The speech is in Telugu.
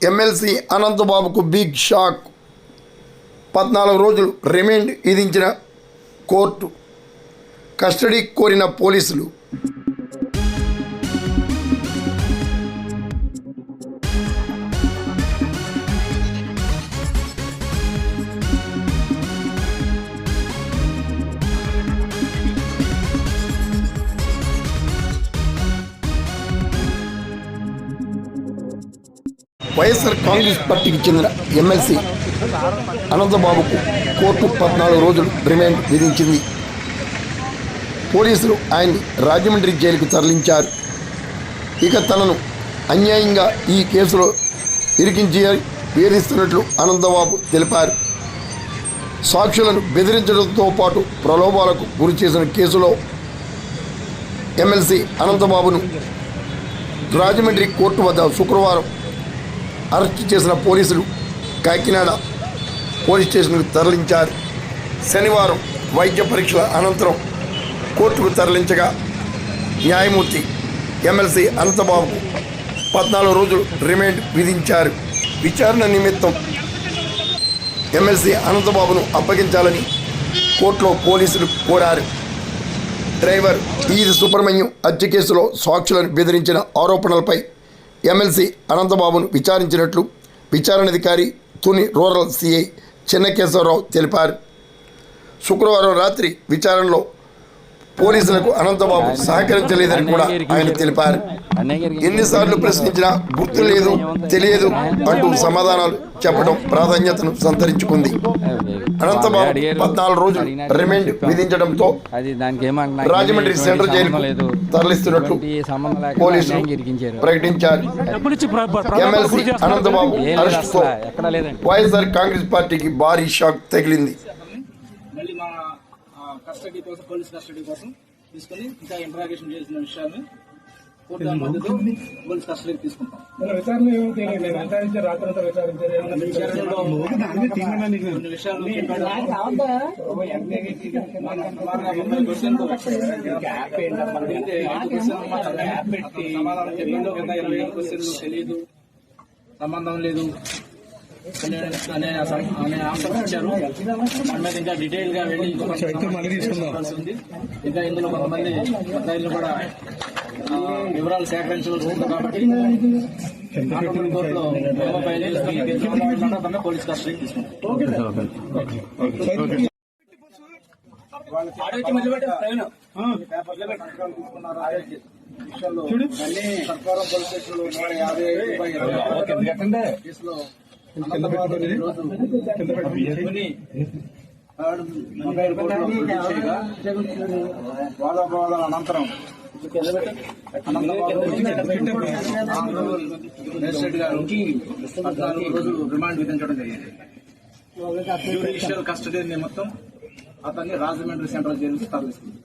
MLC అనంతబాబుకు big shock. 14 రోజులు రిమాండ్ విధించిన కోర్టు, కస్టడీ కోరిన పోలీసులు. వైఎస్ఆర్ కాంగ్రెస్ పార్టీకి చెందిన ఎమ్మెల్సీ అనంతబాబుకు కోర్టు 14 రోజులు రిమాండ్ విధించింది. పోలీసులు ఆయన్ని రాజమండ్రి జైలుకు తరలించారు. ఇక తనను అన్యాయంగా ఈ కేసులో ఇరికించి వేధిస్తున్నట్లు అనంతబాబు తెలిపారు. సాక్షులను బెదిరించడంతో పాటు ప్రలోభాలకు గురి చేసిన కేసులో ఎమ్మెల్సీ అనంతబాబును రాజమండ్రి కోర్టు వద్ద శుక్రవారం అరెస్టు చేసిన పోలీసులు కాకినాడ పోలీస్ స్టేషన్కు తరలించారు. శనివారం వైద్య పరీక్షల అనంతరం కోర్టుకు తరలించగా న్యాయమూర్తి ఎమ్మెల్సీ అనంతబాబుకు 14 రోజులు రిమాండ్ విధించారు. విచారణ నిమిత్తం ఎమ్మెల్సీ అనంతబాబును అప్పగించాలని కోర్టులో పోలీసులు కోరారు. డ్రైవర్ ఈది సుబ్రహ్మణ్యం హత్య కేసులో సాక్షులను బెదిరించిన ఆరోపణలపై ఎమ్మెల్సీ అనంతబాబును విచారించినట్లు విచారణాధికారి తుని రూరల్ సిఐ చెన్నకేశవరావు తెలిపారు. శుక్రవారం రాత్రి విచారణలో పోలీసులకు అనంతబాబు సహకరించలేదని కూడా ఆయన తెలిపారు. ఎన్నిసార్లు ప్రశ్నించినా గుర్తు లేదు, తెలియదు అంటూ సమాధానాలు చెప్పడం ప్రాధాన్యతను సంతరించుకుంది. అనంతబాబు 14 రోజులు రిమాండ్ విధించడంతో రాజమండ్రి సెంట్రల్ జైలుకు తరలిస్తున్నట్లు పోలీసులు ప్రకటించారు. ఎమ్మెల్సీ అనంతబాబు అరెస్టుతో వైఎస్ఆర్ కాంగ్రెస్ పార్టీకి భారీ షాక్ తగిలింది. కస్టడీ కోసం, పోలీస్ కస్టడీ కోసం తీసుకుని ఇంకా ఇంట్రాగేషన్ చేసిన విషయాన్ని పూర్తిగా మద్దతు పోలీస్ కస్టడీకి తీసుకుంటాం. తెలియదు, సంబంధం లేదు అనే ఆన్సర్ ఇచ్చారు. మన మీద ఇంకా డీటెయిల్ గా వెళ్ళి ఉంది. ఇంకా ఇందులో కొంతమంది కూడా వివరాలు సేకరించవలసి ఉంది కాబట్టి కోర్టులో పోలీస్ కస్టడీ తీసుకుంటాం. సర్కారం పోలీస్ స్టేషన్లో 50 కేసులో వాదోపవాదాల అనంతరం మేజిస్ట్రేట్ గారు 14 రోజులు రిమాండ్ విధించడం జరిగింది. జ్యుడిషియల్ కస్టడీ నిమిత్తం అతన్ని రాజమండ్రి సెంట్రల్ జైలుకి తరలిస్తుంది.